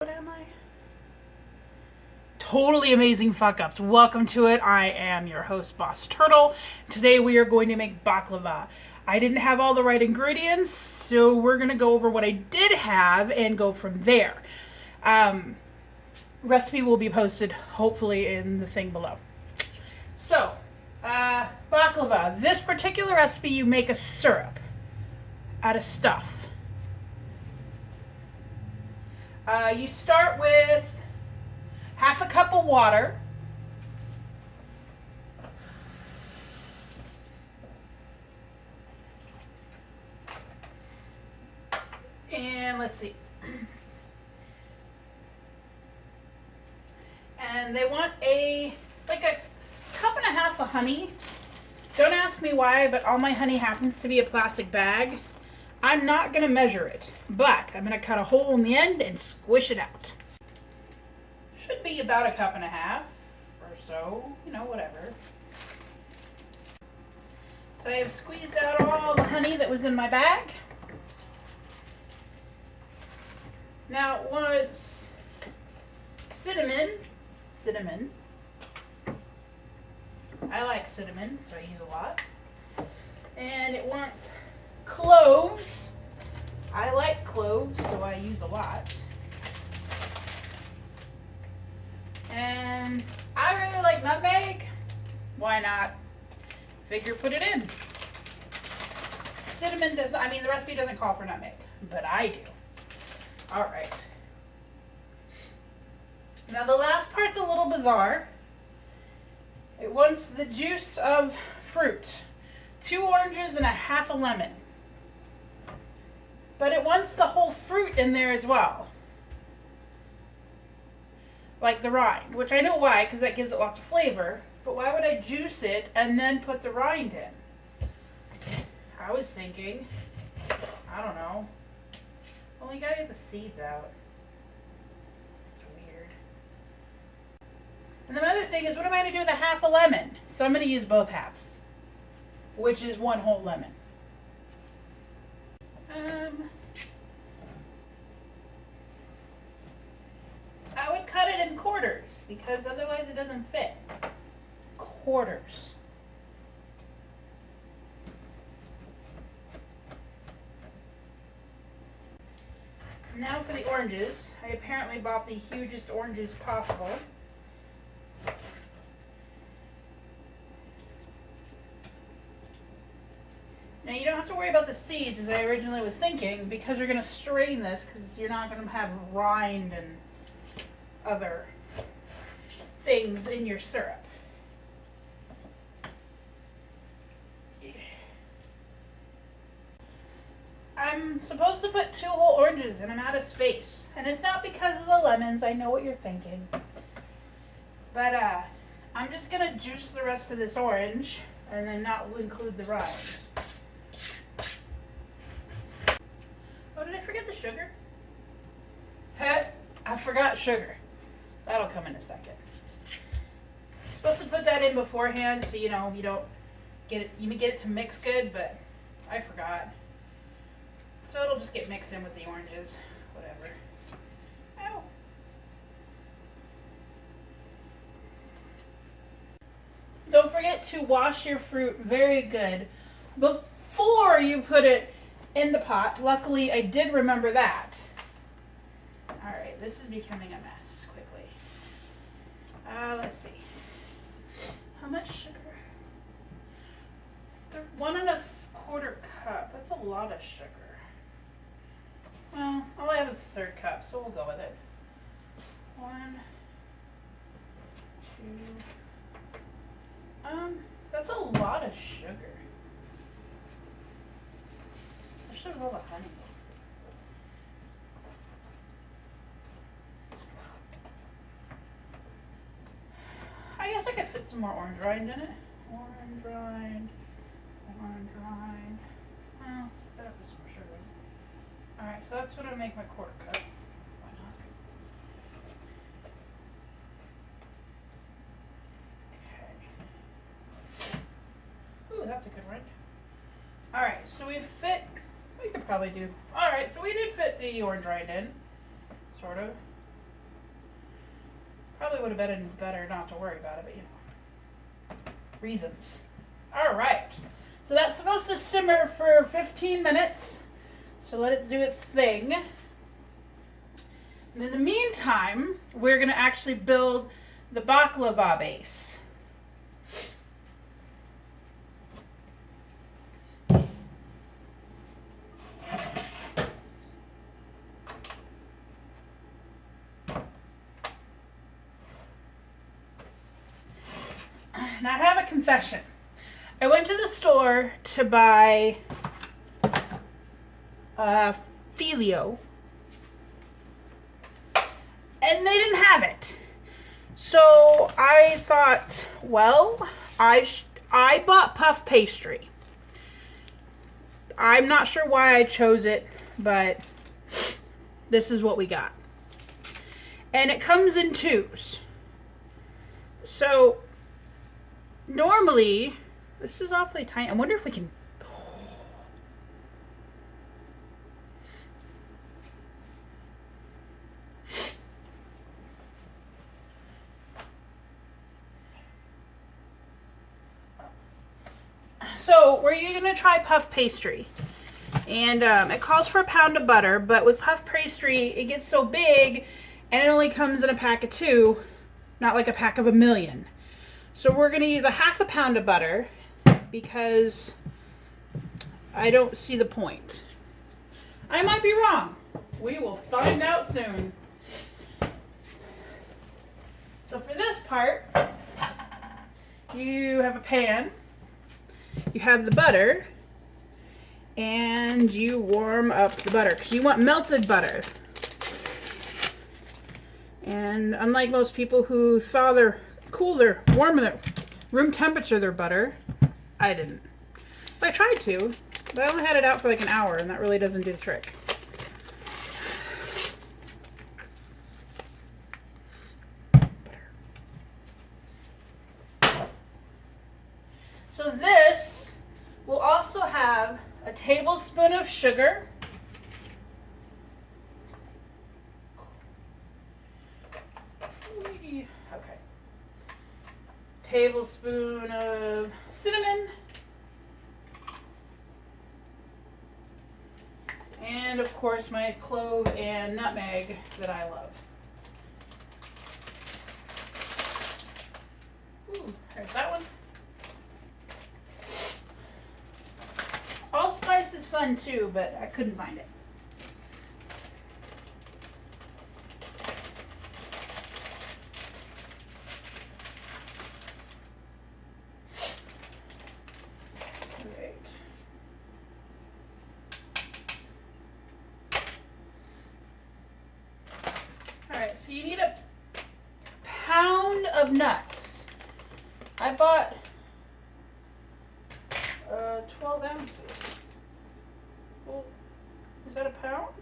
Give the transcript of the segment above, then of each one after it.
What am I? Totally amazing fuck ups. Welcome to it. I am your host, Boss Turtle. Today we are going to make baklava. I didn't have all the right ingredients, so we're going to go over what I did have and go from there. Recipe will be posted hopefully in the thing below. So, baklava. This particular recipe, you make a syrup out of stuff. You start with half a cup of water. And let's see. And they want a cup and a half of honey. Don't ask me why, but all my honey happens to be a plastic bag. I'm not going to measure it, but I'm going to cut a hole in the end and squish it out. Should be about a cup and a half or so, whatever. So I have squeezed out all the honey that was in my bag. Now it wants cinnamon. I like cinnamon, so I use a lot. And it wants cloves. I like cloves, so I use a lot. And I really like nutmeg. Why not? Figure put it in. Cinnamon does not, the recipe doesn't call for nutmeg, but I do. All right. Now the last part's a little bizarre. It wants the juice of fruit. 2 oranges and a half a lemon. But it wants the whole fruit in there as well. Like the rind, which I know why, because that gives it lots of flavor. But why would I juice it and then put the rind in? I was thinking, I don't know. Well, you gotta get the seeds out. It's weird. And the other thing is, what am I gonna do with a half a lemon? So I'm gonna use both halves, which is 1 whole lemon. I would cut it in quarters because otherwise it doesn't fit. Quarters. Now for the oranges. I apparently bought the hugest oranges possible. Now you don't have to worry about the seeds as I originally was thinking, because you're going to strain this because you're not going to have rind and other things in your syrup. I'm supposed to put 2 whole oranges and I'm out of space. And it's not because of the lemons, I know what you're thinking. But I'm just going to juice the rest of this orange and then not include the rind. Oh, did I forget the sugar? I forgot sugar. That'll come in a second. Supposed to put that in beforehand so you don't get it. You get it to mix good, but I forgot. So it'll just get mixed in with the oranges, whatever. Ow. Don't forget to wash your fruit very good before you put it in the pot. Luckily, I did remember that. All right, this is becoming a mess quickly. Let's see. How much sugar? 1 1/4 cup. That's a lot of sugar. Well, all I have is a 1/3 cup, so we'll go with it. 1, 2. That's a lot of sugar. I should have all the honey. I guess I could fit some more orange rind in it. Orange rind. Well, better put some more sugar in. Alright, so that's what I make my 1/4 cup. Why not? Okay. Ooh, that's a good rind. Alright, so we could probably do. Alright, so we did fit the orange rind in. Sort of. probably would have been better not to worry about it, but you know, reasons. All right. So that's supposed to simmer for 15 minutes. So let it do its thing. And in the meantime, we're going to actually build the baklava base. Now I have a confession. I went to the store to buy filio, and they didn't have it. So I thought, well, I bought puff pastry. I'm not sure why I chose it, but this is what we got. And it comes in twos. So normally, this is awfully tiny. I wonder if we can... So we're going to try puff pastry. And it calls for a pound of butter, but with puff pastry, it gets so big, and it only comes in a pack of 2, not like a pack of 1,000,000. So we're going to use a half a pound of butter because I don't see the point. I might be wrong. We will find out soon. So for this part, you have a pan, you have the butter, and you warm up the butter because you want melted butter. And unlike most people who thaw their, cool their, warm their, room temperature their butter, I didn't. I tried to, but I only had it out for like an hour, and that really doesn't do the trick. So this will also have a tablespoon of sugar, okay, tablespoon of cinnamon, and of course my clove and nutmeg that I love. Ooh, there's that one. Allspice is fun too, but I couldn't find it. Great. Alright, so you need a pound of nuts. I bought 12 ounces. Well, is that a pound?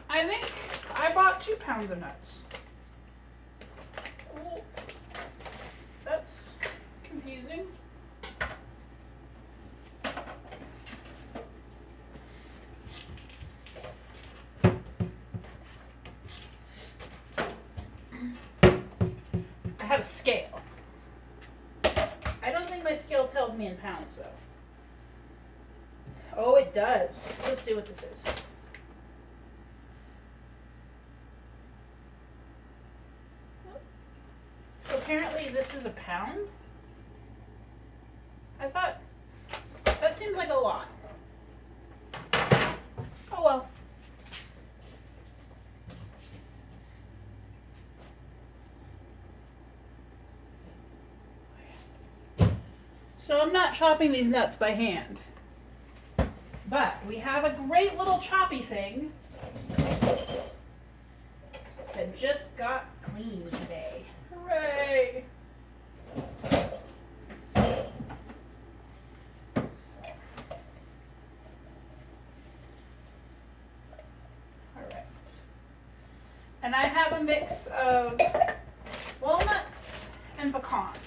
I think I bought 2 pounds of nuts. Well, that's confusing. I have a scale. I don't think my scale tells me in pounds, though. Oh, it does. Let's see what this is. So apparently this is a pound? I thought, that seems like a lot. Oh well. So I'm not chopping these nuts by hand. But we have a great little choppy thing that just got clean today. Hooray! Alright. And I have a mix of walnuts and pecans.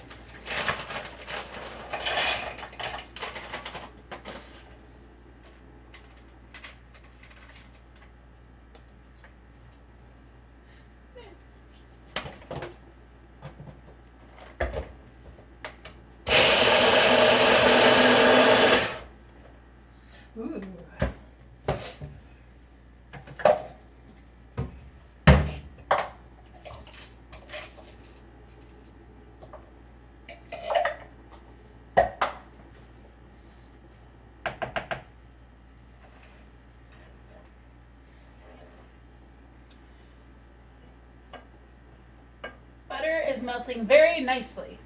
melting very nicely.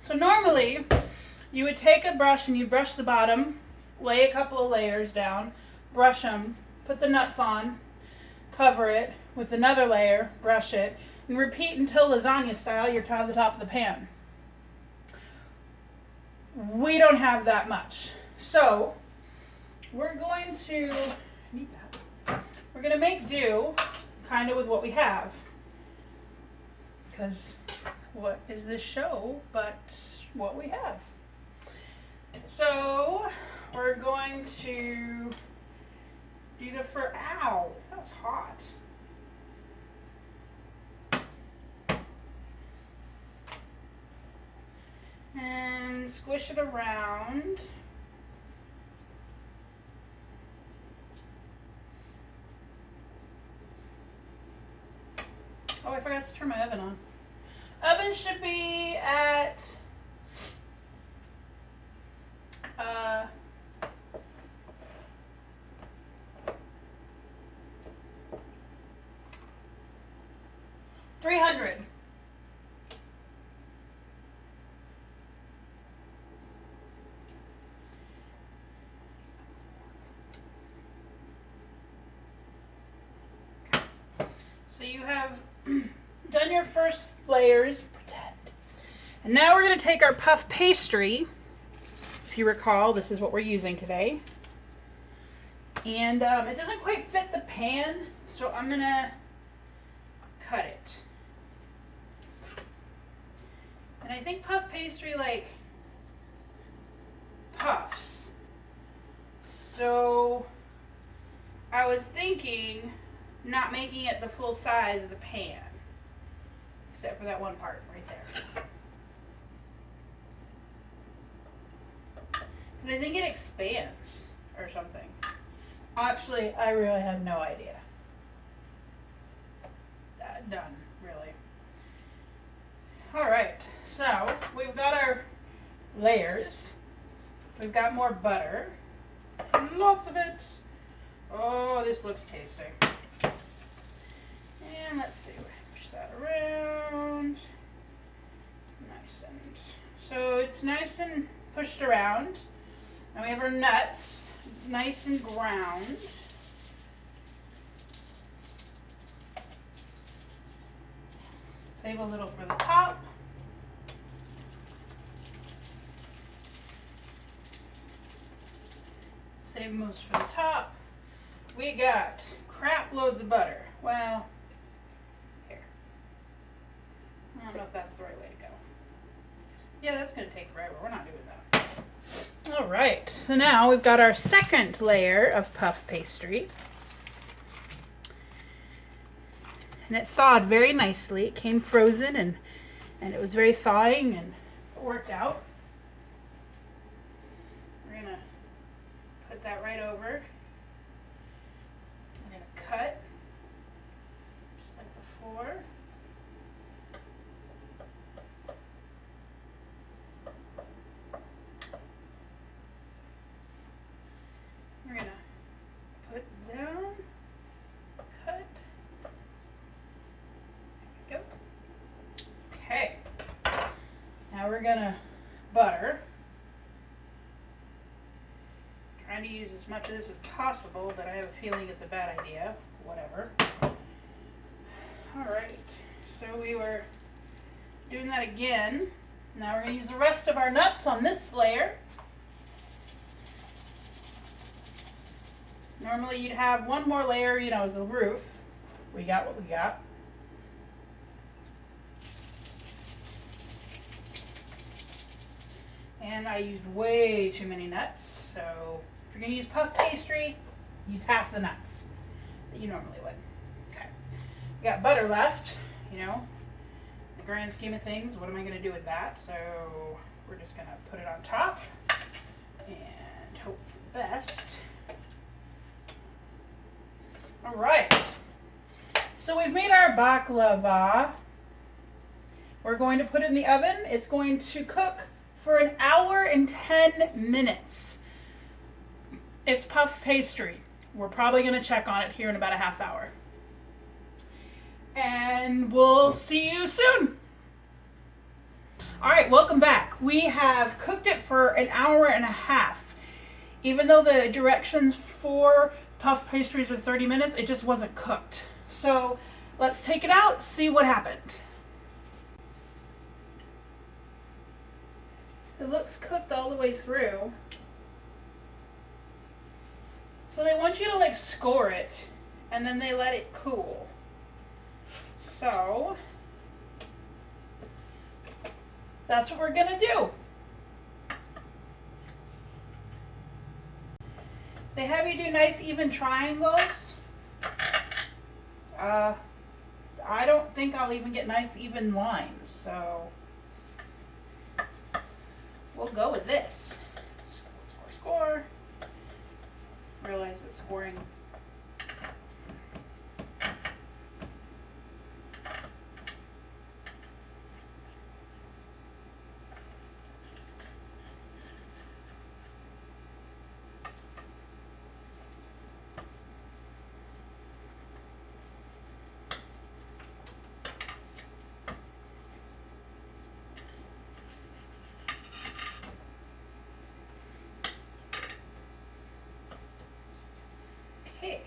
So normally you would take a brush and you brush the bottom, lay a couple of layers down, brush them, put the nuts on, cover it with another layer, brush it, and repeat until lasagna style you're to the top of the pan. We don't have that much. So we're going to make do kind of with what we have. Because what is this show but what we have? So we're going to do the ow, that's hot. And squish it around. Oh, I forgot to turn my oven on. Oven should be at 300. So you have done your first layers, and now we're going to take our puff pastry. If you recall, this is what we're using today. And it doesn't quite fit the pan, so I'm going to cut it. And I think puff pastry like puffs. So I was thinking not making it the full size of the pan, except for that one part right there. Because I think it expands or something. Actually, I really have no idea. Done, really. Alright, so we've got our layers. We've got more butter. Lots of it. Oh, this looks tasty. And let's see, push that around. Nice and so it's nice and pushed around. Now we have our nuts, nice and ground. Save a little for the top. Save most for the top. We got crap loads of butter. Well, here. I don't know if that's the right way to go. Yeah, that's going to take forever. We're not doing that. All right. So now we've got our second layer of puff pastry. And it thawed very nicely. It came frozen and it was very thawing and it worked out. We're going to put that right over. We're going to cut just like before. We're going to put down, cut. There we go. Okay. Now we're going to butter. Trying to use as much of this as possible, but I have a feeling it's a bad idea. Whatever. Alright, so we were doing that again. Now we're going to use the rest of our nuts on this layer. Normally you'd have one more layer, you know, as a roof. We got what we got. And I used way too many nuts, so if you're going to use puff pastry, use half the nuts that you normally would. Okay. We got butter left, you know, in the grand scheme of things, what am I going to do with that? So we're just going to put it on top and hope for the best. All right. So we've made our baklava. We're going to put it in the oven. It's going to cook for 1 hour and 10 minutes. It's puff pastry. We're probably going to check on it here in about a half hour. and we'll see you soon. All right, welcome back. We have cooked it for an hour and a half. Even though the directions for puff pastries are 30 minutes, it just wasn't cooked. So let's take it out, see what happened. It looks cooked all the way through. So they want you to like score it, and then they let it cool. So that's what we're gonna do. They have you do nice even triangles. I don't think I'll even get nice even lines, so we'll go with this. Score, score, score. Realize that scoring okay.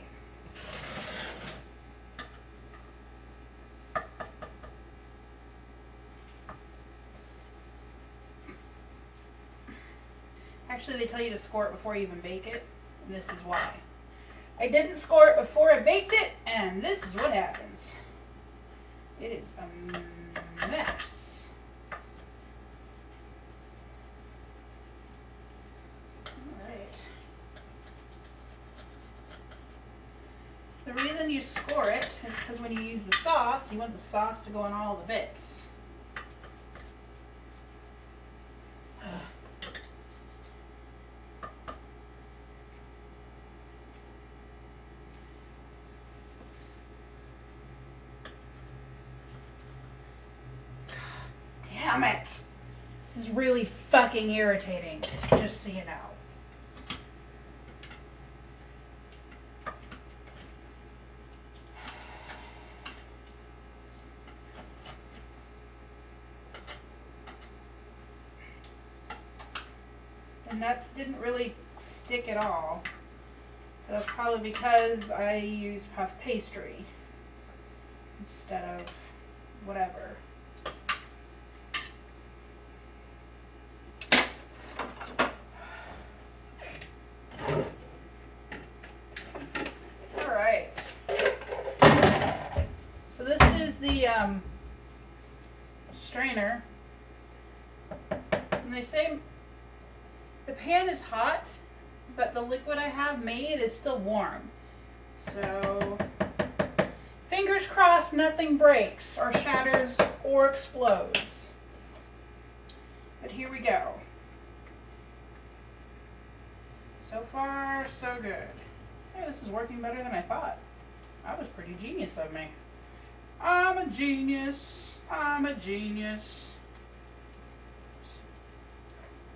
Actually, they tell you to score it before you even bake it, and this is why. I didn't score it before I baked it, and this is what happens. It is a mess. Alright. The reason you score it is because when you use the sauce, you want the sauce to go on all the bits. Damn it! This is really fucking irritating, just so you know. The nuts didn't really stick at all. That's probably because I used puff pastry instead of whatever. Alright. So this is the strainer. And they say the pan is hot, but the liquid I have made is still warm. So fingers crossed nothing breaks or shatters or explodes. But here we go. So far, so good. Hey, this is working better than I thought. That was pretty genius of me. I'm a genius. I'm a genius.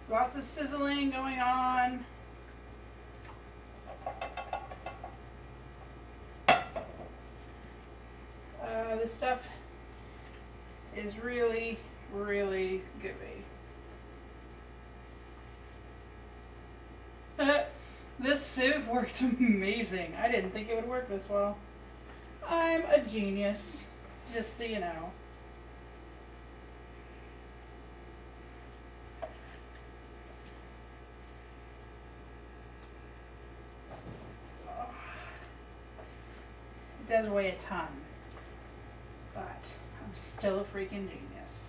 Lots of sizzling going on. This stuff is really, really gooey. This sieve worked amazing. I didn't think it would work this well. I'm a genius, just so you know. It does weigh a ton, but I'm still a freaking genius.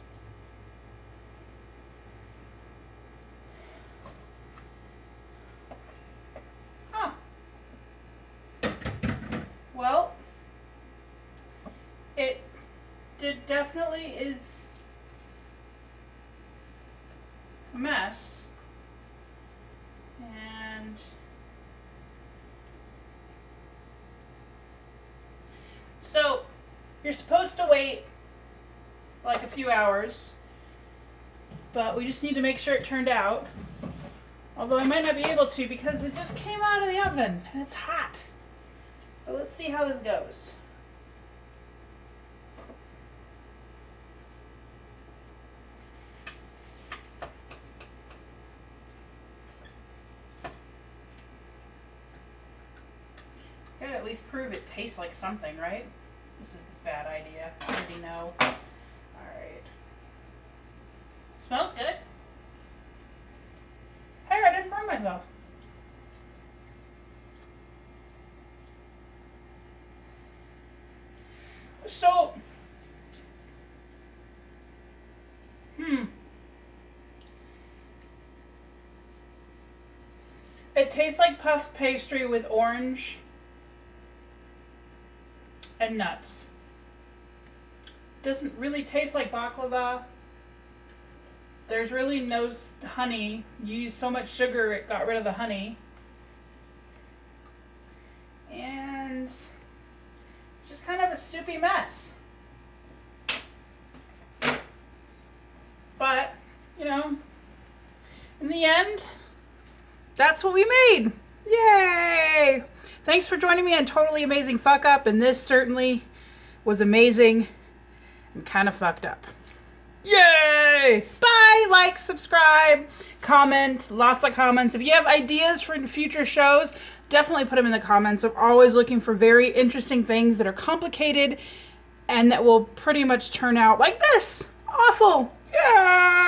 Huh. Well, it definitely is a mess, and so you're supposed to wait like a few hours, but we just need to make sure it turned out. Although I might not be able to because it just came out of the oven and it's hot. But let's see how this goes. least prove it tastes like something, right? This is a bad idea. I already know. Alright. Smells good. Hey, I didn't burn myself. So, it tastes like puff pastry with orange and nuts. Doesn't really taste like baklava. There's really no honey. You used so much sugar it got rid of the honey. And just kind of a soupy mess. But, you know, in the end, that's what we made. Yay! Thanks for joining me on Totally Amazing Fuck Up, and this certainly was amazing and kind of fucked up. Yay! Bye! Like, subscribe, comment, lots of comments. If you have ideas for future shows, definitely put them in the comments. I'm always looking for very interesting things that are complicated and that will pretty much turn out like this. Awful! Yeah!